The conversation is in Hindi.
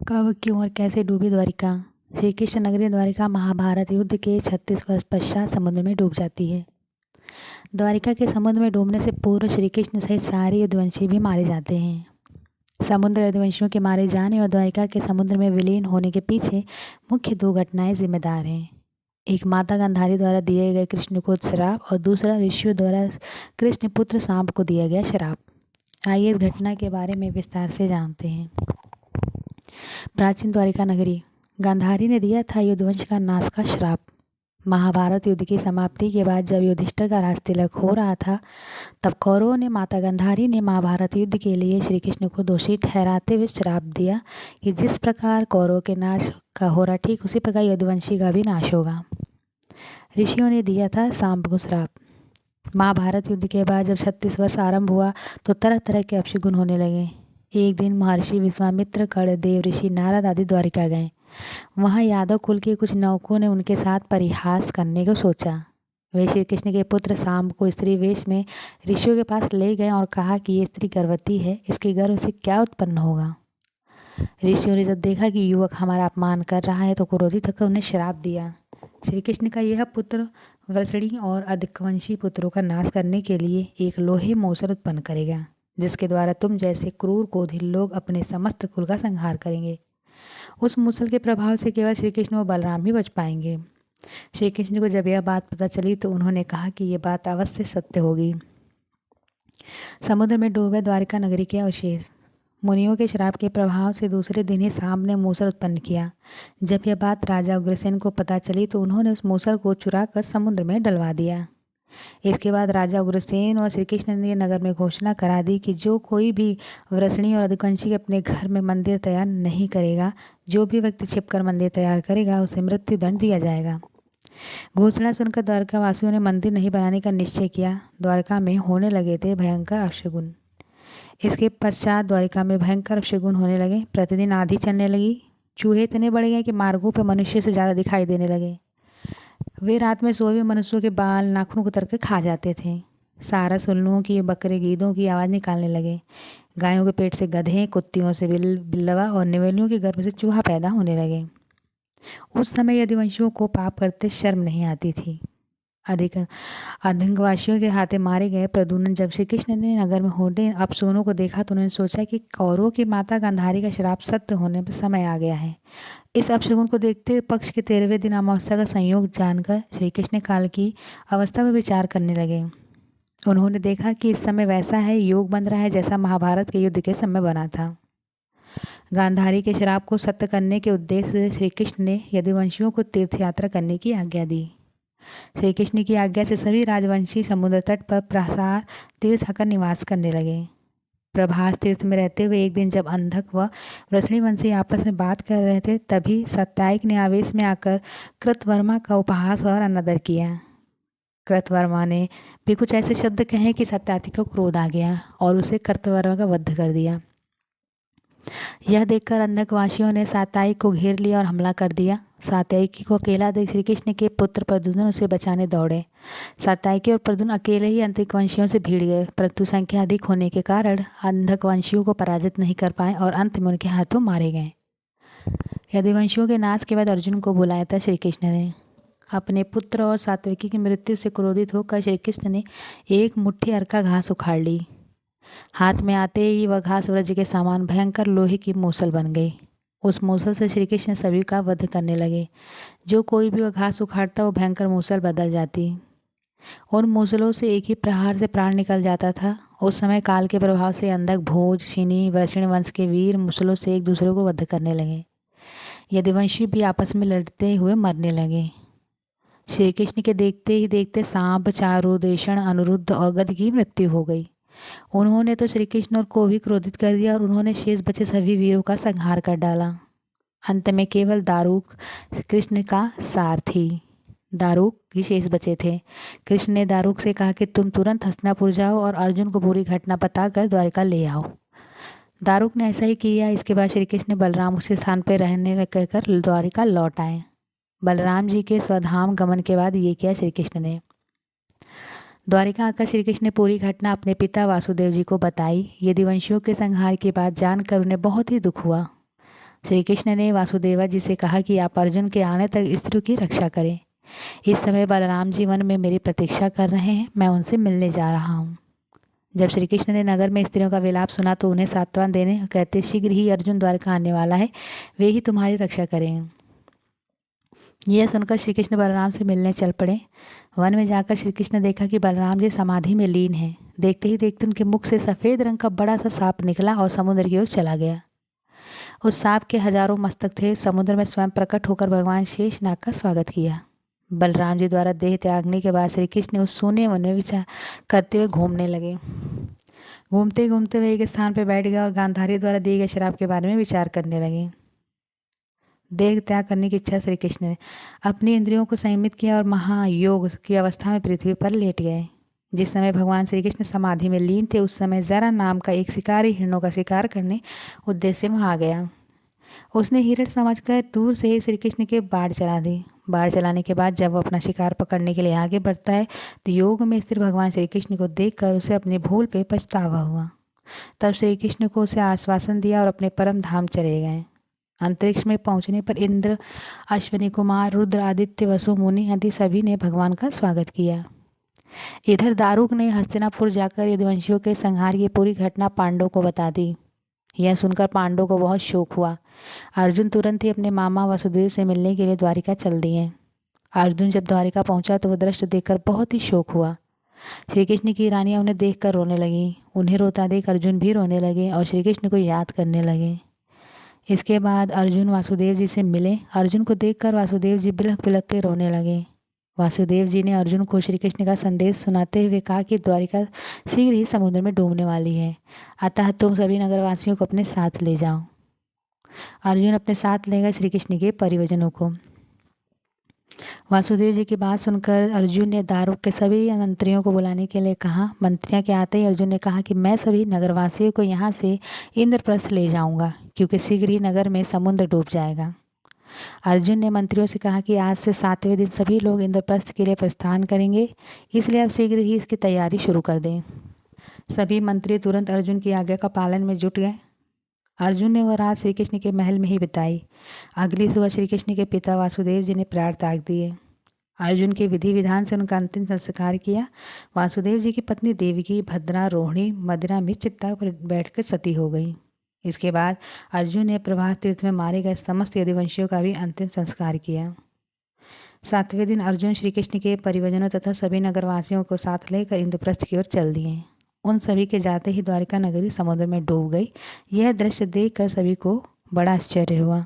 कब, क्यों और कैसे डूबी द्वारिका। श्री कृष्ण नगरी द्वारिका महाभारत युद्ध के 36 वर्ष पश्चात समुद्र में डूब जाती है। द्वारिका के समुद्र में डूबने से पूर्व श्री कृष्ण सहित सारे यदुवंशी भी मारे जाते हैं। समुद्र यदुवंशियों के मारे जाने और द्वारिका के समुद्र में विलीन होने के पीछे मुख्य दो घटनाएं जिम्मेदार हैं। एक माता गांधारी द्वारा दिए गए कृष्ण को श्राप और दूसरा ऋषियों द्वारा कृष्ण पुत्र सांब को दिया गया श्राप। आइए इस घटना के बारे में विस्तार से जानते हैं। प्राचीन द्वारिका नगरी। गांधारी ने दिया था यदुवंश का नाश का श्राप। महाभारत युद्ध की समाप्ति के बाद जब युधिष्ठिर का राज तिलक हो रहा था, तब कौरवों ने माता गांधारी ने महाभारत युद्ध के लिए श्री कृष्ण को दोषी ठहराते हुए श्राप दिया कि जिस प्रकार कौरवों के नाश का हो रहा ठीक उसी प्रकार यदुवंशी का भी नाश होगा। ऋषियों ने दिया था सांब को श्राप। महाभारत युद्ध के बाद जब 36 वर्ष आरंभ हुआ तो तरह तरह के अपशगुन होने लगे। एक दिन महर्षि विश्वामित्र, कर्ण देव ऋषि, नारद आदि द्वारिका गए। वहाँ यादव कुल के कुछ नौकों ने उनके साथ परिहास करने को सोचा। वे श्री कृष्ण के पुत्र सांब को स्त्री वेश में ऋषियों के पास ले गए और कहा कि ये स्त्री गर्भवती है, इसके गर्भ से क्या उत्पन्न होगा। ऋषियों ने जब देखा कि युवक हमारा अपमान कर रहा है तो क्रोधित होकर उन्हें श्राप दिया। श्री कृष्ण का यह पुत्र वृषणी और अधिकवंशी पुत्रों का नाश करने के लिए एक लोहे मूसल उत्पन्न करेगा, जिसके द्वारा तुम जैसे क्रूर क्रोधी लोग अपने समस्त कुल का संहार करेंगे। उस मूसल के प्रभाव से केवल श्री कृष्ण और बलराम ही बच पाएंगे। श्री कृष्ण को जब यह बात पता चली तो उन्होंने कहा कि यह बात अवश्य सत्य होगी। समुद्र में डूबे द्वारिका नगरी के अवशेष। मुनियों के श्राप के प्रभाव से दूसरे दिन ही सांब ने मूसल उत्पन्न किया। जब यह बात राजा उग्रसेन को पता चली तो उन्होंने उस मूसल को चुरा कर समुद्र में डलवा दिया। इसके बाद राजा उग्रसेन और श्री कृष्ण ने नगर में घोषणा करा दी कि जो कोई भी वृषणी और अधिकवंशी अपने घर में मंदिर तैयार नहीं करेगा, जो भी व्यक्ति छिपकर मंदिर तैयार करेगा उसे मृत्यु दंड दिया जाएगा। घोषणा सुनकर द्वारका वासियों ने मंदिर नहीं बनाने का निश्चय किया। द्वारका में होने लगे थे भयंकर अपशगुन। इसके पश्चात द्वारिका में भयंकर अपशगुन होने लगे। प्रतिदिन आंधी चलने लगी। चूहे इतने बढ़ गए कि मार्गों पर मनुष्य से ज़्यादा दिखाई देने लगे। वे रात में सोए हुए मनुष्यों के बाल नाखून को कर खा जाते थे। सारस, उल्लुओं की, बकरे, गीदों की आवाज़ निकालने लगे। गायों के पेट से गधे, कुत्तियों से बिल्लवा और निवेलियों के गर्भ से चूहा पैदा होने लगे। उस समय यदुवंशियों को पाप करते शर्म नहीं आती थी। आतंकवासियों के हाथे मारे गए प्रद्युम्न जब श्री कृष्ण ने नगर में होने अपशगुनों को देखा तो उन्होंने सोचा कि कौरवों की माता गांधारी का श्राप सत्य होने पर समय आ गया है। इस अपशगुन को देखते पक्ष के 13वें दिन अमावस्या का संयोग जानकर श्री कृष्ण काल की अवस्था पर विचार करने लगे। उन्होंने देखा कि इस समय वैसा है योग बन रहा है जैसा महाभारत के युद्ध के समय बना था। गांधारी के श्राप को सत्य करने के उद्देश्य से श्री कृष्ण ने यदुवंशियों को तीर्थ यात्रा करने की आज्ञा दी। श्री कृष्ण की आज्ञा से सभी राजवंशी समुद्र तट पर प्रसार तीर्थ आकर निवास करने लगे। प्रभास तीर्थ में रहते हुए एक दिन जब अंधक व वृषणी वंशी आपस में बात कर रहे थे तभी सत्यायक ने आवेश में आकर कृतवर्मा का उपहास और अनादर किया। कृतवर्मा ने भी कुछ ऐसे शब्द कहे कि सत्यायक को क्रोध आ गया और उसे कृतवर्मा का वध कर दिया। यह देखकर अंधकवासियों ने सात्यायक को घेर लिया और हमला कर दिया। सात्यायकी को अकेला देख श्री कृष्ण के पुत्र प्रद्युम्न उसे बचाने दौड़े। सात्यायकी और प्रद्युम्न अकेले ही अंधकवंशियों से भिड़ गए, परंतु संख्या अधिक होने के कारण अंधकवंशियों को पराजित नहीं कर पाए और अंत में उनके हाथों मारे गए। यदुवंशियों के नाश के बाद अर्जुन को बुलाया था श्री कृष्ण ने। अपने पुत्र और सात्विकी की मृत्यु से क्रोधित होकर श्री कृष्ण ने एक मुट्ठी अर्का घास उखाड़ ली। हाथ में आते ही वह घास वज्र के समान भयंकर लोहे की मूसल बन गई। उस मूसल से श्री कृष्ण सभी का वध करने लगे। जो कोई भी वह घास उखाड़ता वो भयंकर मूसल बदल जाती। उन मूसलों से एक ही प्रहार से प्राण निकल जाता था। उस समय काल के प्रभाव से अंधक, भोज, शिनी, वृषण वंश के वीर मूसलों से एक दूसरे को वध करने लगे। यदुवंशी भी आपस में लड़ते हुए मरने लगे। श्री कृष्ण के देखते ही देखते सांब, चारु, देषण, अनिरुद्ध और गद की मृत्यु हो गई। उन्होंने तो श्री कृष्ण को भी क्रोधित कर दिया और उन्होंने शेष बचे सभी वीरों का संहार कर डाला। अंत में केवल दारुक कृष्ण का सारथी दारुक ही शेष बचे थे। कृष्ण ने दारुक से कहा कि तुम तुरंत हस्तिनापुर जाओ और अर्जुन को पूरी घटना बताकर द्वारिका ले आओ। दारुक ने ऐसा ही किया। इसके बाद श्री कृष्ण बलराम उसी स्थान पर रहने कहकर द्वारिका लौट आए। बलराम जी के स्वधाम गमन के बाद ये किया श्री कृष्ण ने। द्वारिका आकर श्री कृष्ण ने पूरी घटना अपने पिता वासुदेव जी को बताई। यदुवंशियों के संहार की बात जानकर उन्हें बहुत ही दुख हुआ। श्री कृष्ण ने वासुदेवा जी से कहा कि आप अर्जुन के आने तक स्त्रियों की रक्षा करें। इस समय बलराम जी वन में मेरी प्रतीक्षा कर रहे हैं, मैं उनसे मिलने जा रहा हूँ। जब श्री कृष्ण ने नगर में स्त्रियों का विलाप सुना तो उन्हें सांत्वना देने कहते, शीघ्र ही अर्जुन द्वारका आने वाला है, वे ही तुम्हारी रक्षा करेंगे। यह सुनकर श्री कृष्ण बलराम से मिलने चल पड़े। वन में जाकर श्री कृष्ण ने देखा कि बलराम जी समाधि में लीन हैं। देखते ही देखते उनके मुख से सफ़ेद रंग का बड़ा सा सांप निकला और समुद्र की ओर चला गया। उस सांप के हजारों मस्तक थे। समुद्र में स्वयं प्रकट होकर भगवान शेषनाग का स्वागत किया। बलराम जी द्वारा देह त्यागने के बाद श्री कृष्ण उस सोने वन में विचार करते हुए घूमने लगे। घूमते घूमते वे एक स्थान पर बैठ गए और गांधारी द्वारा दिए गए श्राप के बारे में विचार करने लगे। देह त्याग करने की इच्छा श्री कृष्ण ने अपनी इंद्रियों को संयमित किया और महायोग की अवस्था में पृथ्वी पर लेट गए। जिस समय भगवान श्री कृष्ण समाधि में लीन थे उस समय जरा नाम का एक शिकारी हिरणों का शिकार करने उद्देश्य से वहाँ आ गया। उसने हिरण समझकर दूर से ही श्री कृष्ण के बाढ़ चला दी। बाढ़ चलाने के बाद जब वो अपना शिकार पकड़ने के लिए आगे बढ़ता है तो योग में स्थिर भगवान श्री कृष्ण को देखकर उसे अपनी भूल पे पछतावा हुआ। तब श्री कृष्ण को उसे आश्वासन दिया और अपने परम धाम चले गए। अंतरिक्ष में पहुंचने पर इंद्र, अश्विनी कुमार, रुद्र, आदित्य, वसु, मुनि आदि सभी ने भगवान का स्वागत किया। इधर दारुक ने हस्तिनापुर जाकर यदुवंशियों के संहार की पूरी घटना पांडवों को बता दी। यह सुनकर पांडवों को बहुत शोक हुआ। अर्जुन तुरंत ही अपने मामा वसुदेव से मिलने के लिए द्वारिका चल दिए। अर्जुन जब द्वारिका पहुंचा तो वह दृश्य देखकर बहुत ही शोक हुआ। श्री कृष्ण की रानियां उन्हें देखकर रोने लगीं। उन्हें रोता देख अर्जुन भी रोने लगे और श्री कृष्ण को याद करने लगे। इसके बाद अर्जुन वासुदेव जी से मिले। अर्जुन को देखकर वासुदेव जी बिलख बिलख के रोने लगे। वासुदेव जी ने अर्जुन को श्री कृष्ण का संदेश सुनाते हुए कहा कि द्वारिका शीघ्र ही समुद्र में डूबने वाली है, अतः तुम सभी नगरवासियों को अपने साथ ले जाओ। अर्जुन अपने साथ ले गए श्री कृष्ण के परिवजनों को। वासुदेव जी की बात सुनकर अर्जुन ने दारुक के सभी मंत्रियों को बुलाने के लिए कहा। मंत्रियों के आते ही अर्जुन ने कहा कि मैं सभी नगरवासियों को यहाँ से इंद्रप्रस्थ ले जाऊंगा, क्योंकि शीघ्र ही नगर में समुद्र डूब जाएगा। अर्जुन ने मंत्रियों से कहा कि आज से 7वें दिन सभी लोग इंद्रप्रस्थ के लिए प्रस्थान करेंगे, इसलिए अब शीघ्र ही इसकी तैयारी शुरू कर दें। सभी मंत्री तुरंत अर्जुन की आज्ञा का पालन में जुट गए। अर्जुन ने वह रात श्री कृष्ण के महल में ही बिताई। अगली सुबह श्री कृष्ण के पिता वासुदेव जी ने प्राण त्याग दिए। अर्जुन के विधि विधान से उनका अंतिम संस्कार किया। वासुदेव जी की पत्नी देवकी, भद्रा, रोहिणी मदिरा में चित्ता पर बैठकर सती हो गई। इसके बाद अर्जुन ने प्रभास तीर्थ में मारे गए समस्त यदुवंशियों का भी अंतिम संस्कार किया। 7वें दिन अर्जुन श्री कृष्ण के परिवजनों तथा सभी नगरवासियों को साथ लेकर इंद्रप्रस्थ की ओर चल दिए। उन सभी के जाते ही द्वारिका नगरी समुद्र में डूब गई। यह दृश्य देखकर सभी को बड़ा आश्चर्य हुआ।